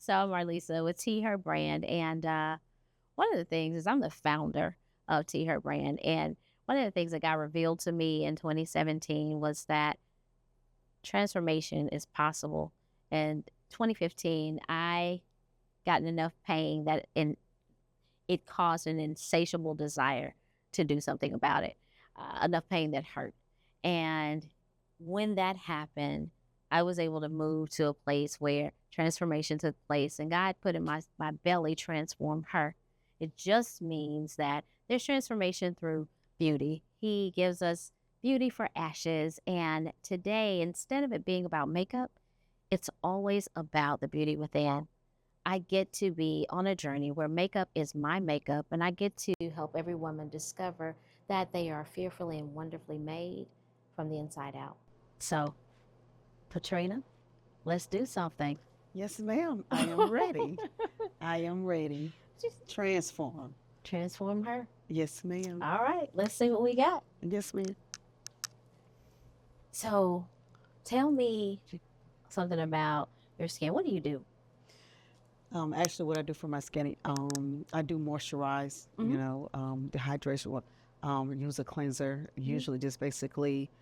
So I'm Marlisa with T Her Brand, and one of the things is I'm the founder of T Her Brand, and one of the things that got revealed to me in 2017 was that transformation is possible. In 2015, I gotten enough pain that it caused an insatiable desire to do something about it, enough pain that hurt. And when that happened, I was able to move to a place where transformation took place, and God put in my belly, transformed her. It just means that there's transformation through beauty. He gives us beauty for ashes. And today, instead of it being about makeup, it's always about the beauty within. I get to be on a journey where makeup is my makeup, and I get to help every woman discover that they are fearfully and wonderfully made from the inside out. So, Katrina, let's do something. Yes, ma'am. I am ready. I am ready. Just Transform. transform her. Yes, ma'am. All right, let's see what we got. Yes, ma'am. So, tell me something about your skin. What do you do? Actually, what I do for my skin, I do moisturize. The hydration. Use a cleanser. Usually, just basically,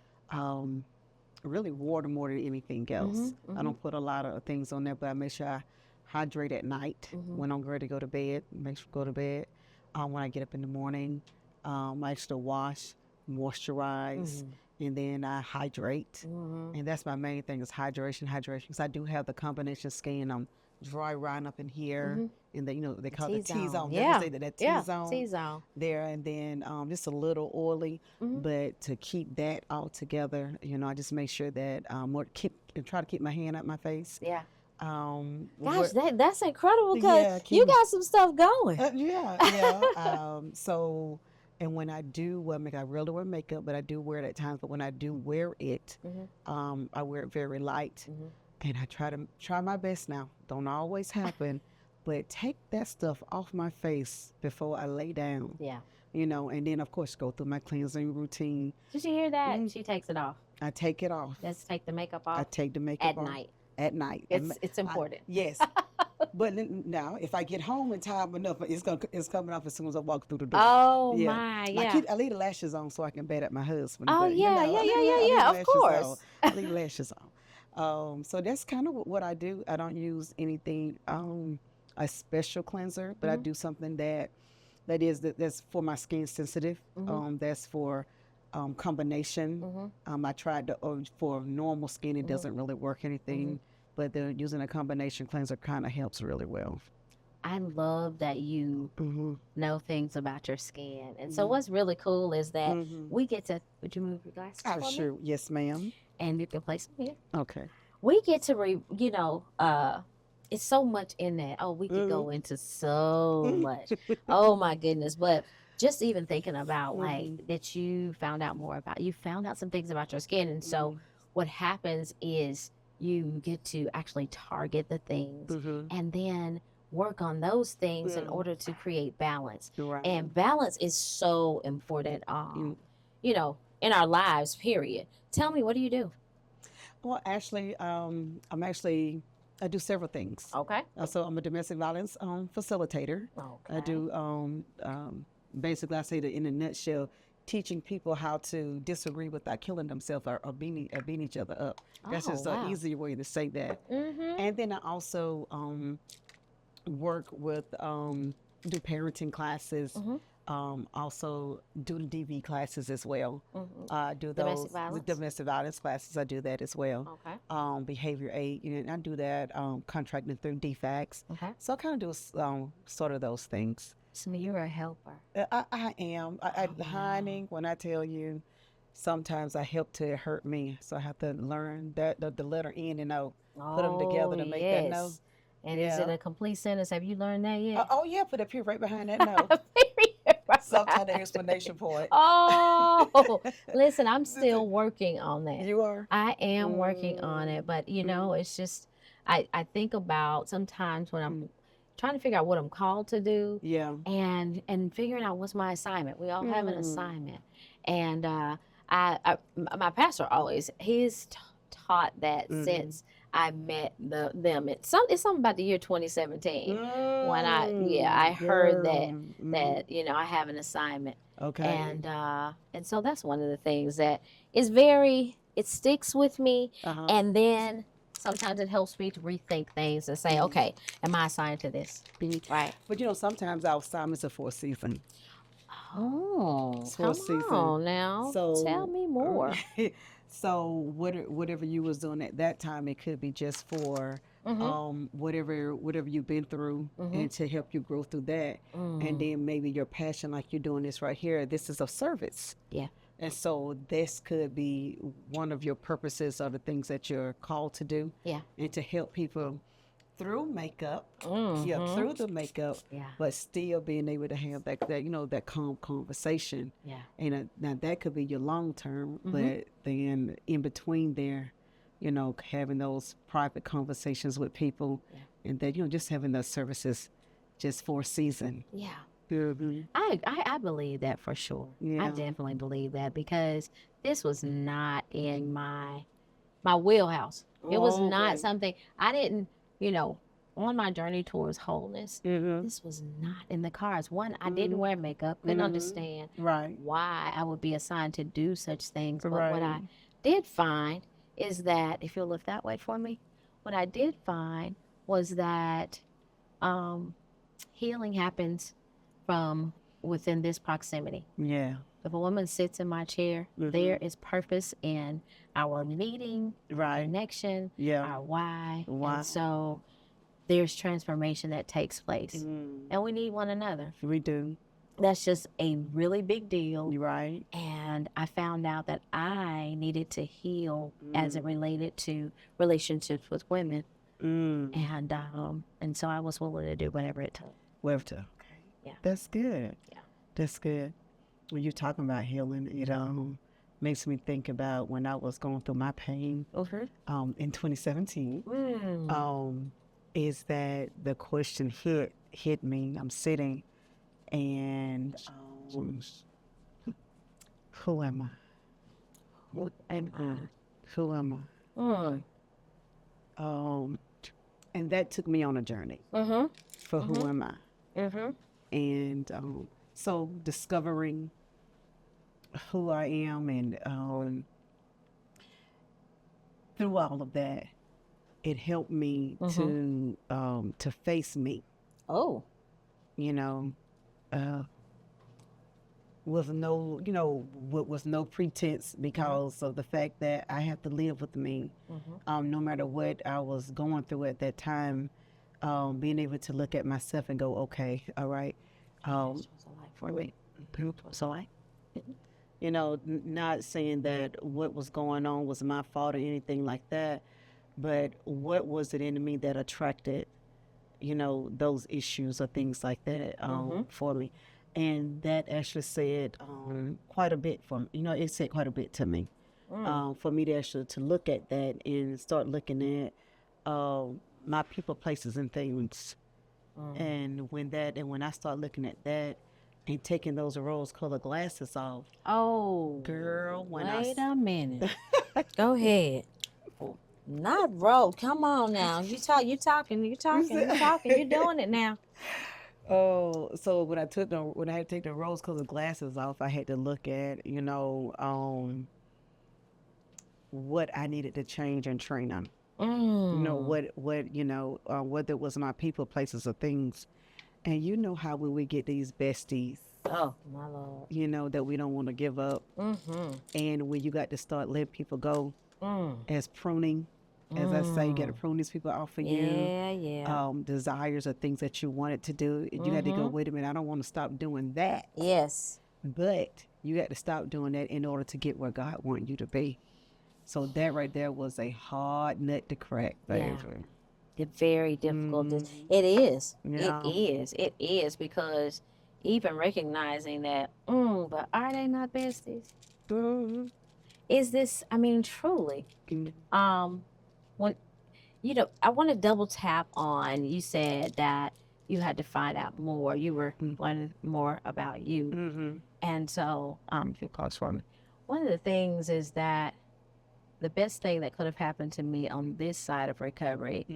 really water more than anything else. I don't put a lot of things on there, but I make sure I hydrate at night when I'm ready to go to bed. Make sure go to bed. When I get up in the morning, I actually wash, moisturize, and then I hydrate. And that's my main thing is hydration. Because I do have the combination skin. I'm dry right up in here, and they call it the T-zone. Yeah, Say that yeah, T-zone T-zone. there, and then just a little oily. But to keep that all together, I just make sure that try to keep my hand out my face. Yeah. Gosh, that's incredible because you got some stuff going. yeah. So, and when I do I rarely wear makeup, but I do wear it at times. But when I do wear it, I wear it very light, and I try my best now. Don't always happen, but take that stuff off my face before I lay down. Yeah. And then of course go through my cleansing routine. Did you hear that? She takes it off. I take it off. Let's take the makeup off. I take the makeup off. At night. It's important. Yes. But now, if I get home in time enough, it's coming off as soon as I walk through the door. Oh, my, yeah. I leave the lashes on so I can bat at my husband. Oh, but, yeah, of course. I leave lashes on. So that's kind of what I do. I don't use anything, a special cleanser, but I do something that's for my skin sensitive. That's for combination. I tried for normal skin, it doesn't really work anything, but using a combination cleanser kind of helps really well. I love that you know things about your skin. And so what's really cool is that we get to, would you move your glasses for me? Sure. Yes, ma'am. And you can place them here. Okay. We get to, it's so much in that. Oh, we could go into so much. Oh, my goodness. But just even thinking about that you found out some things about your skin. And so what happens is you get to actually target the things and then work on those things in order to create balance. Right. And balance is so important, in our lives, period. Tell me, what do you do? Well, actually, I do several things. Okay. So I'm a domestic violence facilitator. Okay. I do basically, I say that in a nutshell, teaching people how to disagree without killing themselves or beating each other up. That's just an easier way to say that. And then I also work with do parenting classes. Also do the DV classes as well. Do those domestic violence classes. I do that as well. Okay. Behavior aid, I do that. Contracting through DFACs. Okay. So I kind of do sort of those things. So you're a helper. I am. Honey, when I tell you, sometimes I help till it hurt me. So I have to learn that the letter N and O, put them together to make that no. And is it a complete sentence? Have you learned that yet? Yeah, put a period right behind that no. Sometimes the explanation for it. Oh, listen, I'm still working on that. You are? I am working on it, but it's just, I think about sometimes when I'm trying to figure out what I'm called to do. Yeah. And figuring out what's my assignment. We all have an assignment. And my pastor always, he's taught that since I met them. It's something about the year 2017 when I heard that Girl. I have an assignment, Okay. and so that's one of the things that is very it sticks with me, Uh-huh. and then sometimes it helps me to rethink things and say, okay, am I assigned to this? Right. But sometimes our assignments are for a season. Oh, It's for a come season. on now, tell So, me more. whatever you was doing at that time, it could be just for Mm-hmm. whatever you've been through, Mm-hmm. and to help you grow through that. And then maybe your passion, like you're doing this right here, this is of service. Yeah. And so this could be one of your purposes, or the things that you're called to do, Yeah. and to help people through makeup, Mm-hmm. through the makeup, Yeah. but still being able to have that calm conversation. Yeah. And now that could be your long term, Mm-hmm. but then in between there, having those private conversations with people, and that just having those services just for a season. Yeah. Mm-hmm. I believe that for sure. I Yeah. definitely believe that because this was not in my wheelhouse. It was not Okay. something I didn't, on my journey towards wholeness. Mm-hmm. This was not in the cards. One, I didn't wear makeup, couldn't understand Right. why I would be assigned to do such things. But what I Right. did find is that, if you'll lift that way for me, what I did find was that healing happens from within this proximity. Yeah. If a woman sits in my chair, there is purpose in our meeting, Right. connection, Yeah. our why. Why. And so there's transformation that takes place. And we need one another. We do. That's just a really big deal. Right. And I found out that I needed to heal as it related to relationships with women. And so I was willing to do whatever it took. Okay. Yeah. That's good. Yeah. That's good. When you're talking about healing, it makes me think about when I was going through my pain in 2017. Is that the question hit me? I'm sitting, and who am I? What am I? Who am I? And that took me on a journey for who am I? And so discovering who I am, and through all of that, it helped me to face me. Oh. With no pretense, because of the fact that I have to live with me. No matter what I was going through at that time, being able to look at myself and go, okay, all right. For me. So not saying that what was going on was my fault or anything like that, but what was it in me that attracted, those issues or things like that for me. And that actually said quite a bit for me. It said quite a bit to me. For me to actually to look at that and start looking at my people, places, and things. And when I start looking at that and taking those rose-colored glasses off. Oh, girl, wait a minute. Go ahead. Not rose. Come on now. You're talking. You're doing it now. Oh, so when I had to take the rose-colored glasses off, I had to look at, what I needed to change and train on. Whether it was my people, places, or things. And how when we get these besties, oh my Lord, that we don't want to give up, and when you got to start letting people go, as pruning, as I say, you got to prune these people off of you. Desires or things that you wanted to do, you got to go, wait a minute, I don't want to stop doing that. Yes, but you got to stop doing that in order to get where God wants you to be. So that right there was a hard nut to crack, baby. Yeah. Very difficult. It is. Yeah. It is because even recognizing that, but are they not besties? Is this? I mean, truly. When I want to double tap on. You said that you had to find out more. You were learning more about you, and so if you call for me, one of the things is that the best thing that could have happened to me on this side of recovery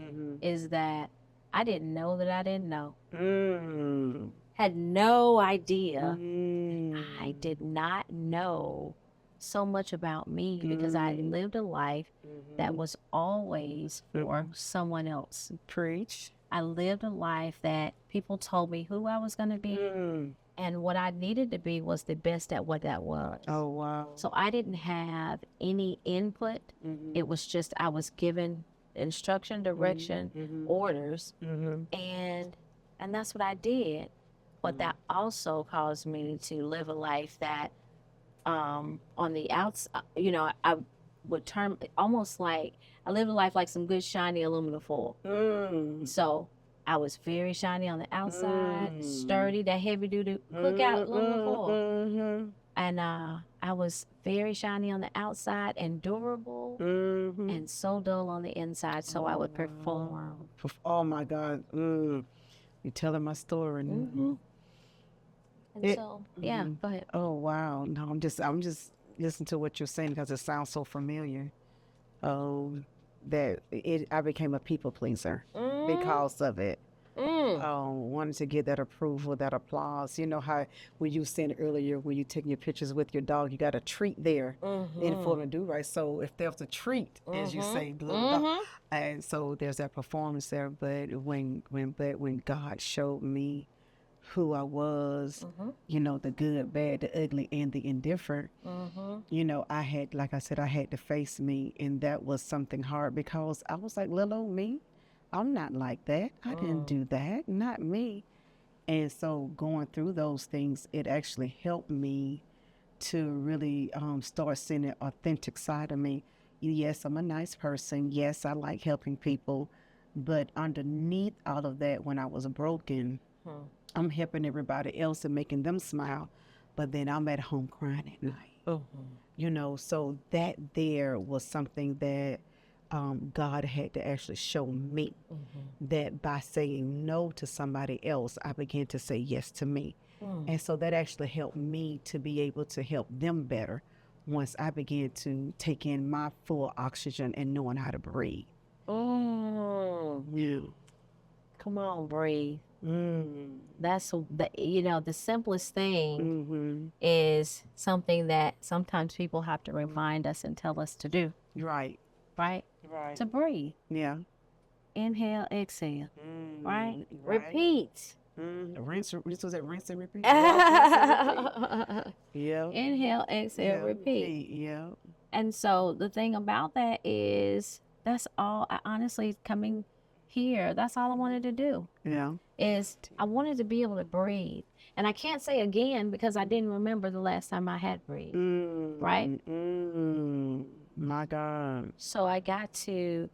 is that I didn't know that I didn't know. Had no idea. I did not know so much about me because I lived a life that was always for someone else. Preach. I lived a life that people told me who I was going to be. And what I needed to be was the best at what that was. Oh, wow. So I didn't have any input. It was just I was given instruction, direction, orders, and that's what I did. But that also caused me to live a life that, on the outside, you know, I would term almost like I lived a life like some good shiny aluminum foil. So I was very shiny on the outside, sturdy, that heavy duty cookout aluminum foil. And I was very shiny on the outside and durable and so dull on the inside. So I would perform. Oh my God. You're telling my story. And so, yeah, go ahead. Oh wow. No, I'm just listening to what you're saying because it sounds so familiar. That I became a people pleaser because of it. Wanted to get that approval, that applause. You know how when you said earlier, when you taking your pictures with your dog, you got a treat there in for to do right. So if there's a treat, as you say, and so there's that performance there. But when God showed me who I was, you know, the good, bad, the ugly, and the indifferent, you know, I had, like I said, I had to face me, and that was something hard because I was like, little old me, I'm not like that. I didn't do that, not me. And so going through those things, it actually helped me to really start seeing the authentic side of me. Yes, I'm a nice person. Yes, I like helping people. But underneath all of that, when I was broken, I'm helping everybody else and making them smile, but then I'm at home crying at night. You know, so that there was something that God had to actually show me, that by saying no to somebody else, I began to say yes to me. And so that actually helped me to be able to help them better once I began to take in my full oxygen and knowing how to breathe. Yeah. Come on, breathe. That's you know, the simplest thing is something that sometimes people have to remind us and tell us to do. Right. To breathe. Yeah. Inhale, exhale. Right? Repeat. Rinse and repeat. Yeah. Inhale, exhale, repeat. Yeah. And so the thing about that is that's all. I honestly, coming here, that's all I wanted to do. Yeah. Is I wanted to be able to breathe. And I can't say again because I didn't remember the last time I had breathed. Right? My God. So I got to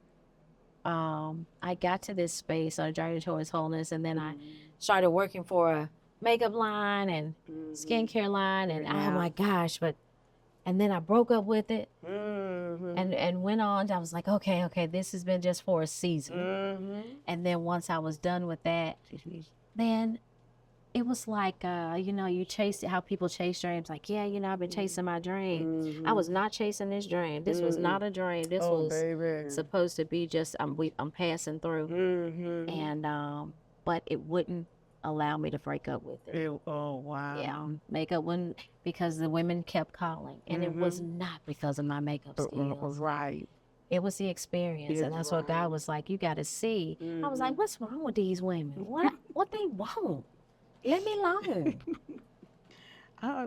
this space on a journey towards wholeness, and then I started working for a makeup line and skincare line, and oh my gosh, and then I broke up with it and went on. I was like, okay, this has been just for a season. And then once I was done with that, then it was like, you know, you chase it, how people chase dreams. Like, yeah, you know, I've been chasing my dream. I was not chasing this dream. This was not a dream. This was supposed to be just, I'm passing through. And, but it wouldn't allow me to break up with it. Oh, wow. Yeah, makeup wouldn't, because the women kept calling. And it was not because of my makeup skills. Right. It was the experience. And that's what God was like, you got to see. I was like, what's wrong with these women? What they want? Let me alone. I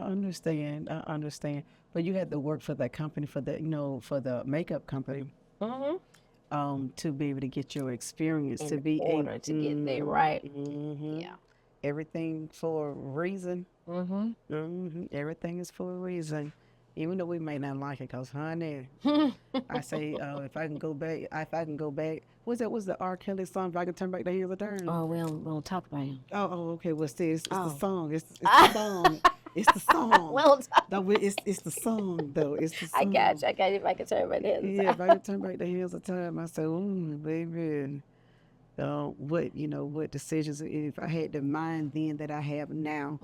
understand. But you had to work for that company, for the, you know, for the makeup company, to be able to get your experience, to be able to get there, right? Yeah. Everything for a reason. Everything is for a reason. Even though we may not like it, because, honey, I say, if I can go back, what's the R. Kelly song, If I Can Turn Back the Hands of Time? Oh, we don't talk about him. Oh, okay, what's this? It's the song. It's the song. It's the song. No, it's the song, though. It's the song. I got you. If I can turn back the hands of time. Yeah, if I can turn back the hands of time, I said, baby, what decisions, if I had the mind then that I have now,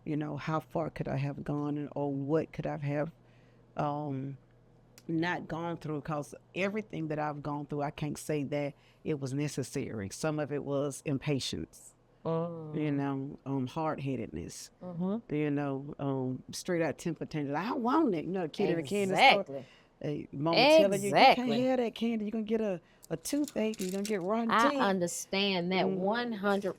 you know, how far could I have gone, or what could I have, not gone through, because everything that I've gone through, I can't say that it was necessary. Some of it was impatience, you know, hard-headedness, you know, straight out temper tantrum. I want it, you know, kid in the candy store. Exactly. Mama telling you can't Exactly. have that candy. You're gonna get a toothache. You're gonna get rotten I teeth. understand that 100%.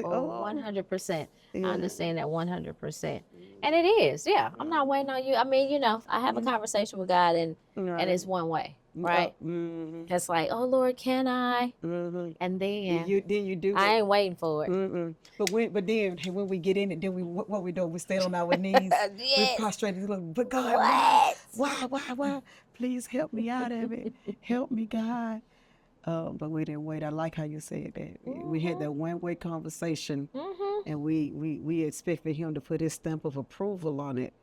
Oh, 100%. I yeah. understand that 100%. And it is, yeah. I'm not waiting on you. I mean, you know, I have a conversation with God, and it's one way, right? It's like, oh Lord, can I? And then You do I it. ain't waiting for it. But then when we get in it, then what we do? We stay on our knees. We Yes. prostrate. Look, but God, why? Please help me out of it. Help me, God. But we didn't wait. I like how you said that. We had that one-way conversation, and we expected him to put his stamp of approval on it.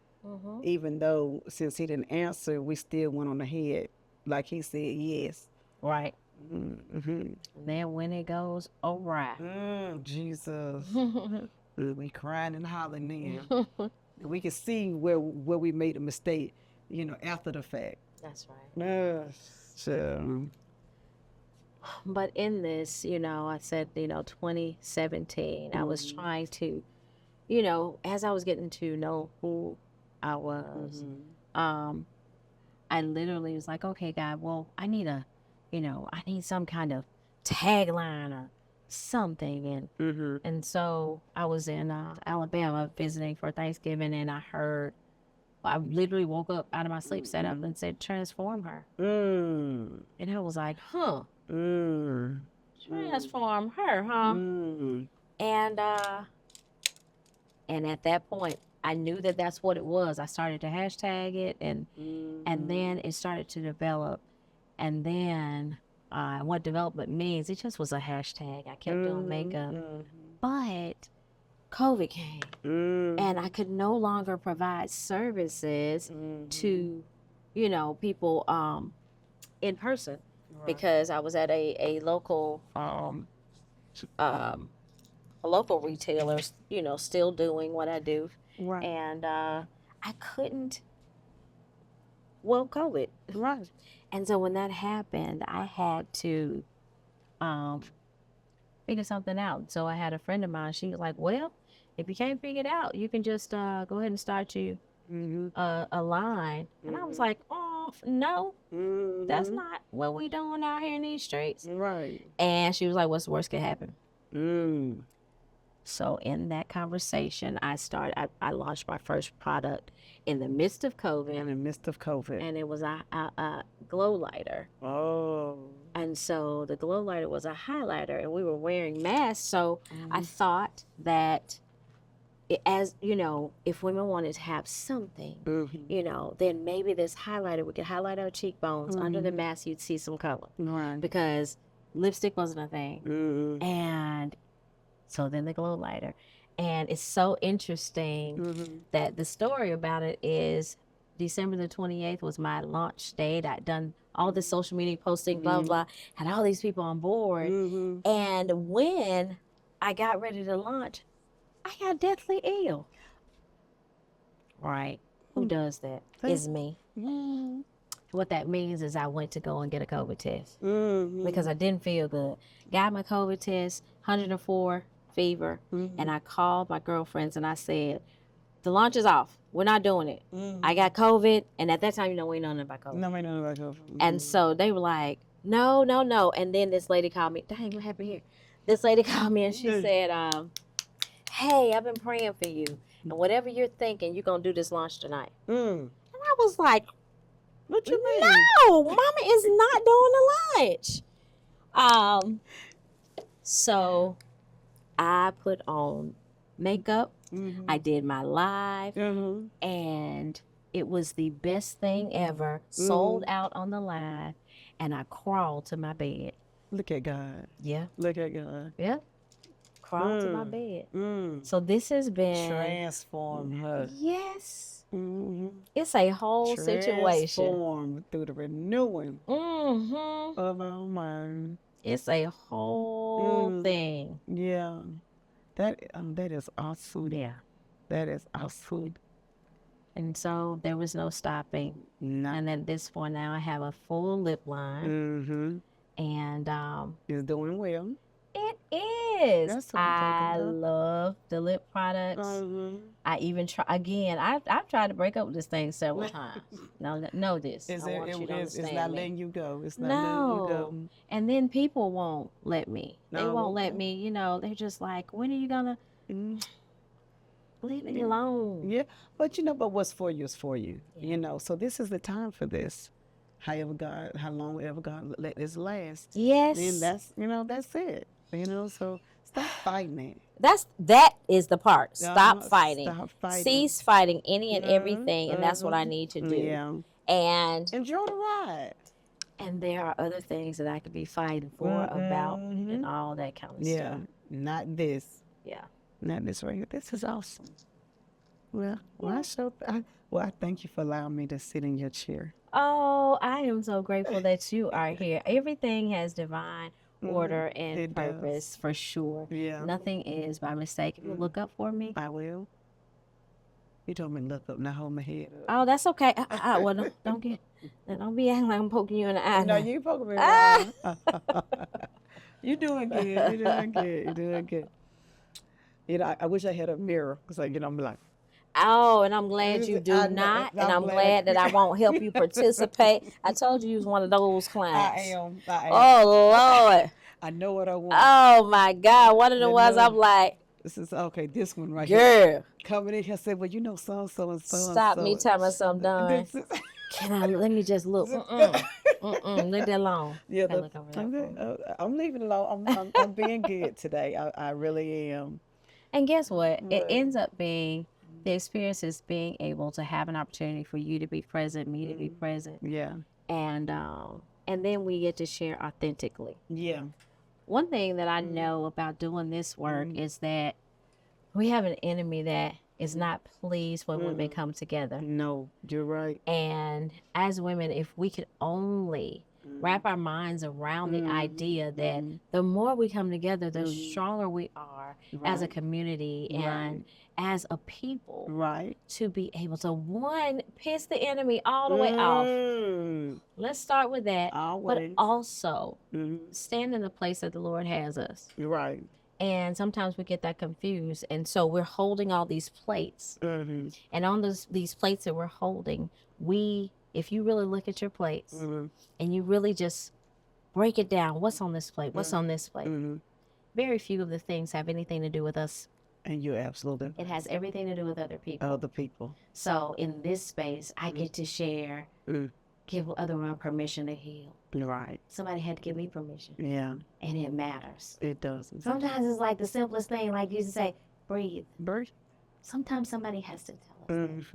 Even though, since he didn't answer, we still went on ahead, like he said, yes. Right. Then when it goes awry, Jesus, we crying and hollering then. We can see where we made a mistake, you know, after the fact. That's right. So, But in this, you know, I said, you know, 2017, I was trying to, you know, as I was getting to know who I was, I literally was like, okay, God, well, I need I need some kind of tagline or something. And so I was in Alabama visiting for Thanksgiving, and I literally woke up out of my sleep, sat up and said, transform her. And I was like, huh. Transform her, huh? And at that point, I knew that that's what it was. I started to hashtag it, and then it started to develop. And then what development means, it just was a hashtag. I kept doing makeup. But COVID came, and I could no longer provide services to, you know, people in person, because I was at a local retailer, you know, still doing what I do. right. And I couldn't, well, COVID. Right. And so when that happened, I had to figure something out. So I had a friend of mine. She was like, well, if you can't figure it out, you can just go ahead and start you a line. And I was like, oh, no, that's not what we doing out here in these streets. Right. And she was like, what's the worst could happen? So in that conversation, I launched my first product in the midst of COVID. In the midst of COVID. And it was a glow lighter. Oh. And so the glow lighter was a highlighter, and we were wearing masks. So I thought that, as you know, if women wanted to have something, you know, then maybe this highlighter, we could highlight our cheekbones. Under the mask, you'd see some color. Right. Because lipstick wasn't a thing. And so then the glow lighter. And it's so interesting that the story about it is December the 28th was my launch date. I'd done all the social media posting, blah, blah, had all these people on board. And when I got ready to launch, I got deathly ill. Right. Who does that? It's me. What that means is I went to go and get a COVID test because I didn't feel good. Got my COVID test, 104 fever, and I called my girlfriends and I said, the launch is off. We're not doing it. I got COVID, and at that time, you know, we know nothing about COVID. No, we know about COVID. And so they were like, no. And then this lady called me. Dang, what happened here? This lady called me and she said, hey, I've been praying for you. And whatever you're thinking, you're going to do this launch tonight. And I was like, what you mean? No, Mama is not doing the launch. So I put on makeup. I did my live, and it was the best thing ever. Sold out on the live, and I crawled to my bed. Look at God. Yeah. Look at God. Yeah. Crawled to my bed. So this has been transformed her. Yes. It's a whole situation. Transformed through the renewing of our mind. It's a whole thing. Yeah. That is awesome. Yeah. That is awesome. And so there was no stopping. No. And at this point now I have a full lip line. Mm-hmm. And It's doing well. it is. That's what I'm talking I about. love the lip products. Mm-hmm. I even try again. I've tried to break up with this thing several times. No, know this. Is I want you to it's understand not me. letting you go. It's not letting you go. No. And then people won't let me. They No, won't let okay. me. You know, they're just like, when are you gonna Mm. leave me alone? Yeah, but but what's for you is for you. Yeah. So this is the time for this. How long ever God let this last. Yes. Then that's it. So stop fighting it. That is the part. Stop fighting. Stop fighting. Cease fighting any and everything, and that's what I need to do. Yeah. And Enjoy the ride. and there are other things that I could be fighting for about and all that kind of Yeah. stuff. Not this. Yeah. Not this right here. This is awesome. Well, I thank you for allowing me to sit in your chair. Oh, I am so grateful that you are here. Everything has divine order and It purpose does. for sure. Yeah. Nothing is by mistake. If you look up for me. I will. You told me to look up, not hold my head up. Oh, that's okay. Well, don't be acting like I'm poking you in the eye. No, now. you poking me around. You're doing good. You're doing good. You're doing good. I wish I had a mirror because I'm like. Oh, and I'm glad you do I know, not, and and I'm I'm glad- glad that I won't help you participate. I told you you was one of those clients. I am. Oh Lord. I know what I want. Oh my God. One of the ones I'm like, This is okay. This one right here. girl, Coming in here said, well, so and so and so. stop me telling me something done. Let me just look. Leave that alone. Yeah, Okay, look over there. I'm leaving it alone. I'm being good today. I really am. And guess what? It What? ends up being the experience is being able to have an opportunity for you to be present, me to be present, Yeah. and then we get to share authentically. Yeah. One thing that I know about doing this work is that we have an enemy that is not pleased when women come together. No, you're right. And as women, if we could only wrap our minds around the idea that the more we come together, the stronger we are as a community and as a people. Right. To be able to, one, piss the enemy all the way off. Let's start with that. Always. But also stand in the place that the Lord has us. Right. And sometimes we get that confused. And so we're holding all these plates. And on these plates that we're holding, if you really look at your plates and you really just break it down, what's on this plate? What's on this plate? Very few of the things have anything to do with us. And you're absolutely. It has everything to do with other people. Other people. So in this space, I get to share, give other women permission to heal. Right. Somebody had to give me permission. Yeah. And it matters. It does. Sometimes it's like the simplest thing, like you say, breathe. Breathe. Sometimes somebody has to tell us.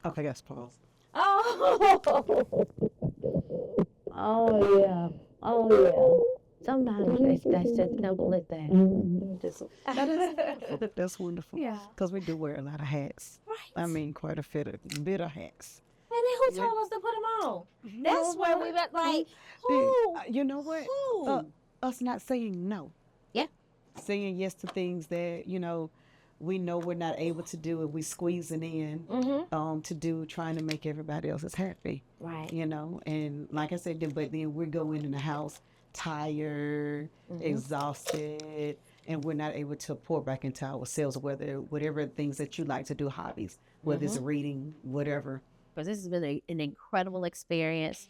Okay, let's pause. Oh. Oh yeah. Oh yeah. Sometimes that's just simple as that. That's wonderful. Yeah. Because we do wear a lot of hats. Right. I mean, quite a bit of hats. And then who told us to put them on? That's where we went like, who? You know what? Who? Us not saying no. Yeah. Saying yes to things that, we know we're not able to do and we squeezing in to do, trying to make everybody else happy. Right. And like I said, but then we're going in the house tired, exhausted, and we're not able to pour back into ourselves, whatever things that you like to do, hobbies, whether it's reading, whatever. Because this has been an incredible experience.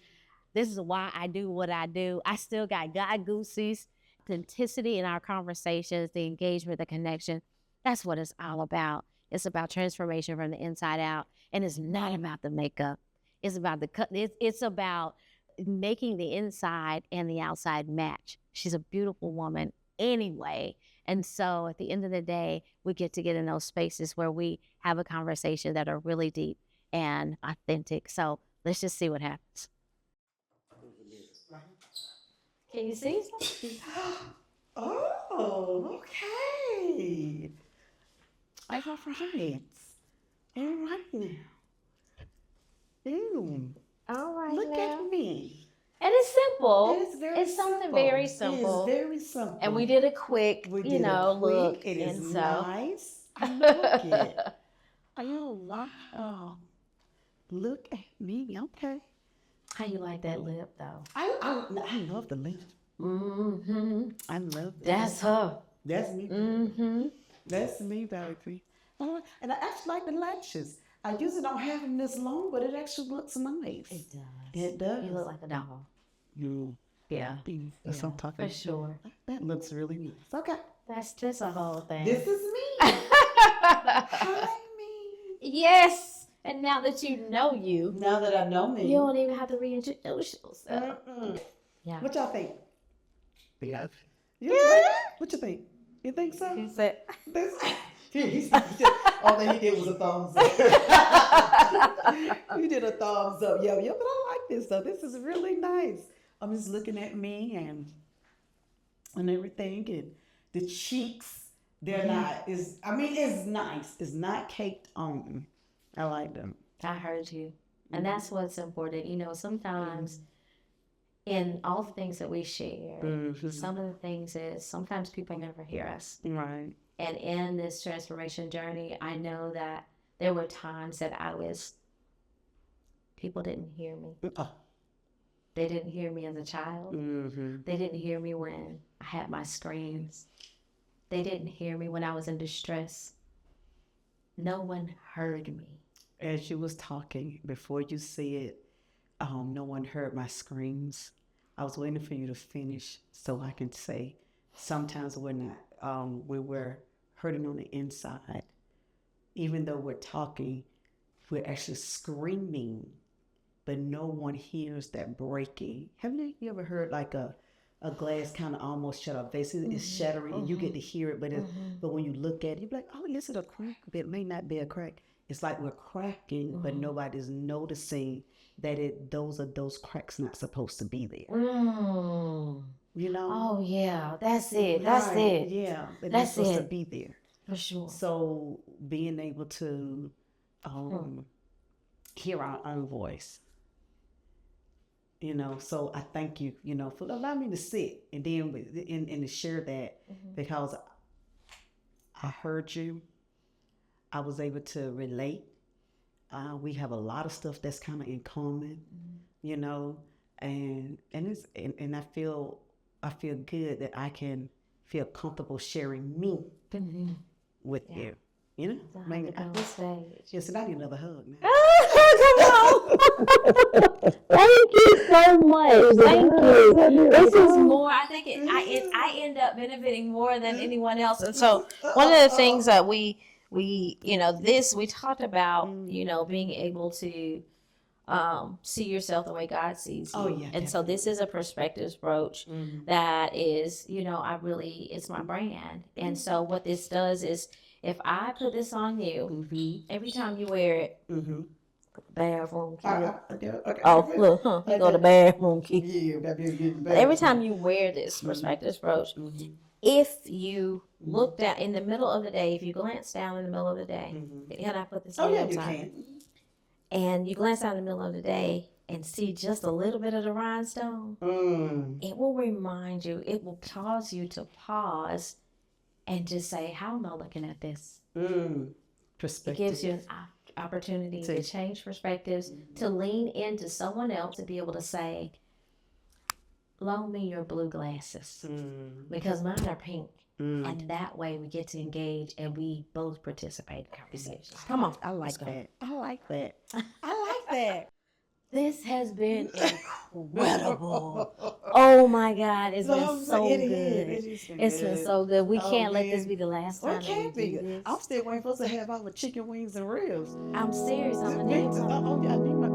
This is why I do what I do. I still got God goosies, authenticity in our conversations, the engagement, the connection. That's what it's all about. It's about transformation from the inside out. And it's not about the makeup. It's about it's about making the inside and the outside match. She's a beautiful woman anyway. And so at the end of the day, we get to get in those spaces where we have a conversation that are really deep and authentic. So let's just see what happens. Can you see something? Oh, okay. I got for hands. And right now. Ew. All right. Look at me. And it's simple. It's something very simple. It's very simple. And we did a quick, look. It is and so. nice. I like it. Oh, look at me. Okay. How you like that lip, though? I love the lip. Mm-hmm. I love it. That's her. That's me. Mm-hmm. That's me, baby. And I actually like the lashes. I usually don't have them this long, but it actually looks nice. It does. It does. You look like a doll. You. Yeah. That's Yeah, what I'm talking for sure. That looks really nice. Okay. That's a whole thing. This is me. Hi, me. Yes. And now that you know you, Now that I know me. you don't even have to reintroduce yourself. Yeah. What y'all think? Yeah. What you think? You think so? He said, All that he did was a thumbs up. You did a thumbs up. Yeah, but I like this though. This is really nice. I'm just looking at me and everything, and the cheeks. They're not. It's nice. It's not caked on. I like them. I heard you. And that's what's important. You know, sometimes in all the things that we share, some of the things is sometimes people never hear us. Right. And in this transformation journey, I know that there were times that people didn't hear me. They didn't hear me as a child. They didn't hear me when I had my screams. They didn't hear me when I was in distress. No one heard me. As you was talking, before you said, no one heard my screams. I was waiting for you to finish so I can say, sometimes we're not, we were hurting on the inside. Even though we're talking, we're actually screaming, but no one hears that breaking. Haven't you ever heard like a glass kind of almost shut up? Basically, it's shattering, and you get to hear it, but when you look at it, you're like, oh, this is a crack, but it may not be a crack. It's like we're cracking, but nobody's noticing that those cracks not supposed to be there. You know? Oh yeah, that's it. That's Right. it. Yeah, but That's it's supposed to it. be there. For sure. So being able to hear our own voice, so I thank you, for allowing me to sit and then and to share that, because I heard you. I was able to relate. We have a lot of stuff that's kind of in common, and it's and I feel good that I can feel comfortable sharing me with you. Yes, and I need another hug now. Thank you so much. Thank you. This is more. I think I end up benefiting more than anyone else. And so one of the things that we talked about, being able to see yourself the way God sees you. Oh, yeah, and so this is a perspectives brooch that is, it's my brand. And so what this does is, if I put this on you, every time you wear it, bathroom key. Oh, look, you go to bathroom key. Every time you wear this perspectives brooch, if you look down in the middle of the day, if you glance down in the middle of the day, and I put this on you time, can. and you glance down in the middle of the day and see just a little bit of the rhinestone, it will remind you, it will cause you to pause and just say, how am I looking at this? Perspective. It gives you an opportunity to change perspectives, to lean into someone else, to be able to say, loan me your blue glasses because mine are pink. And that way we get to engage and we both participate in conversations. Come on. I like that. I like that. I like that. This has been incredible. Oh my God, it's been so good. It's been so good. We can't let this be the last time. It can't be. I'm still waiting for us to have our chicken wings and ribs. I'm serious. I'm gonna need some. I need my.